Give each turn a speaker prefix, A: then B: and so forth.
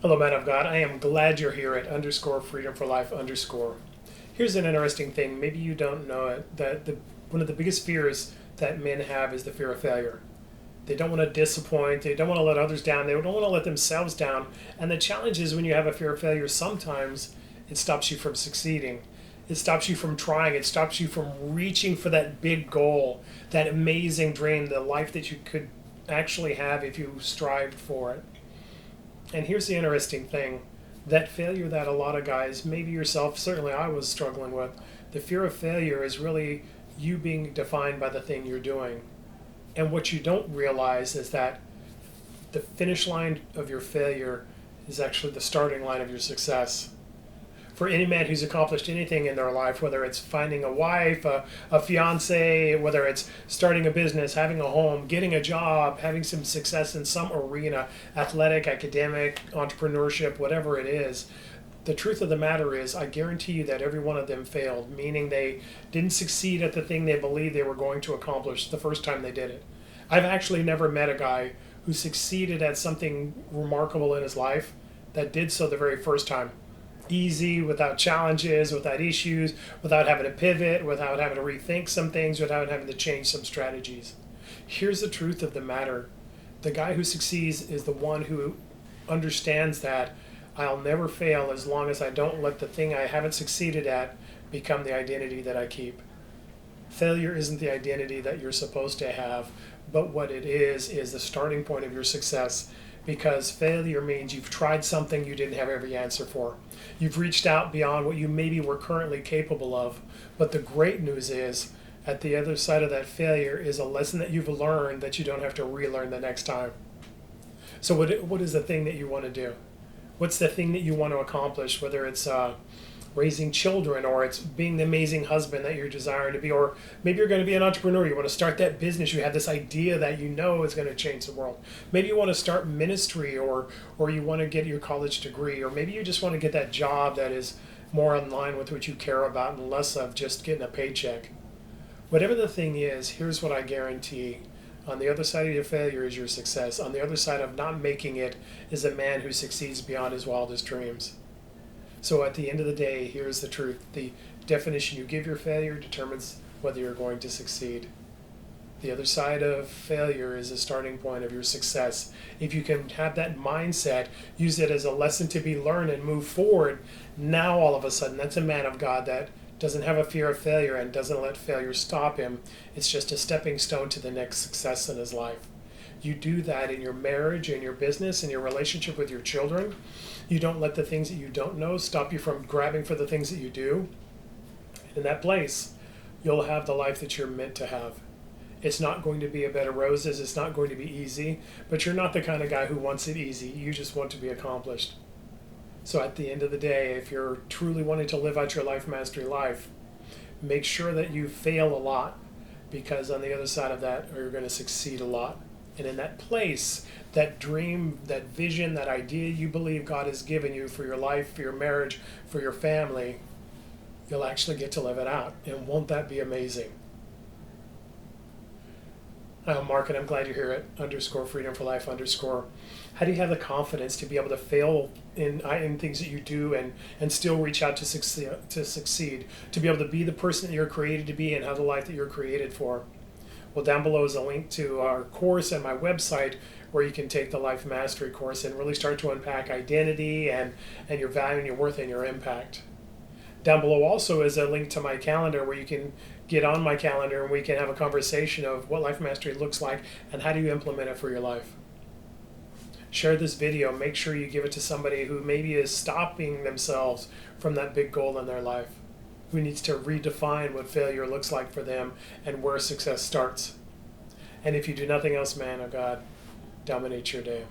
A: Hello, man of God. I am glad you're here at underscore freedom for life underscore. Here's an interesting thing. Maybe you don't know it. That one of the biggest fears that men have is the fear of failure. They don't want to disappoint. They don't want to let others down. They don't want to let themselves down. And the challenge is when you have a fear of failure, sometimes it stops you from succeeding. It stops you from trying. It stops you from reaching for that big goal, that amazing dream, the life that you could actually have if you strived for it. And here's the interesting thing, that failure that a lot of guys, maybe yourself, certainly I was struggling with, the fear of failure is really you being defined by the thing you're doing. And what you don't realize is that the finish line of your failure is actually the starting line of your success. For any man who's accomplished anything in their life, whether it's finding a wife, a fiance, whether it's starting a business, having a home, getting a job, having some success in some arena, athletic, academic, entrepreneurship, whatever it is, the truth of the matter is, I guarantee you that every one of them failed, meaning they didn't succeed at the thing they believed they were going to accomplish the first time they did it. I've actually never met a guy who succeeded at something remarkable in his life that did so the very first time. Easy, without challenges, without issues, without having to pivot, without having to rethink some things, without having to change some strategies. Here's the truth of the matter. The guy who succeeds is the one who understands that I'll never fail as long as I don't let the thing I haven't succeeded at become the identity that I keep. Failure isn't the identity that you're supposed to have, but what it is the starting point of your success, because failure means you've tried something you didn't have every answer for. You've reached out beyond what you maybe were currently capable of. But the great news is, at the other side of that failure is a lesson that you've learned that you don't have to relearn the next time. So what is the thing that you want to do? What's the thing that you want to accomplish, whether it's raising children, or it's being the amazing husband that you're desiring to be, or maybe you're going to be an entrepreneur. You want to start that business. You have this idea that you know is going to change the world. Maybe you want to start ministry, or you want to get your college degree, or maybe you just want to get that job that is more in line with what you care about and less of just getting a paycheck. Whatever the thing is, here's what I guarantee. On the other side of your failure is your success. On the other side of not making it is a man who succeeds beyond his wildest dreams. So at the end of the day, here's the truth. The definition you give your failure determines whether you're going to succeed. The other side of failure is a starting point of your success. If you can have that mindset, use it as a lesson to be learned and move forward, now all of a sudden that's a man of God that doesn't have a fear of failure and doesn't let failure stop him. It's just a stepping stone to the next success in his life. You do that in your marriage, in your business, in your relationship with your children. You don't let the things that you don't know stop you from grabbing for the things that you do. And in that place, you'll have the life that you're meant to have. It's not going to be a bed of roses. It's not going to be easy. But you're not the kind of guy who wants it easy. You just want to be accomplished. So at the end of the day, if you're truly wanting to live out your life mastery life, make sure that you fail a lot, because on the other side of that, you're going to succeed a lot. And in that place, that dream, that vision, that idea you believe God has given you for your life, for your marriage, for your family, you'll actually get to live it out. And won't that be amazing? Hi, I'm Mark, and I'm glad you're here at underscore freedom for life underscore. How do you have the confidence to be able to fail in things that you do and still reach out to succeed, to be able to be the person that you're created to be and have the life that you're created for? Well, down below is a link to our course and my website where you can take the Life Mastery course and really start to unpack identity and your value and your worth and your impact. Down below also is a link to my calendar where you can get on my calendar and we can have a conversation of what Life Mastery looks like and how do you implement it for your life. Share this video. Make sure you give it to somebody who maybe is stopping themselves from that big goal in their life, who needs to redefine what failure looks like for them and where success starts. And if you do nothing else, man of God, dominate your day.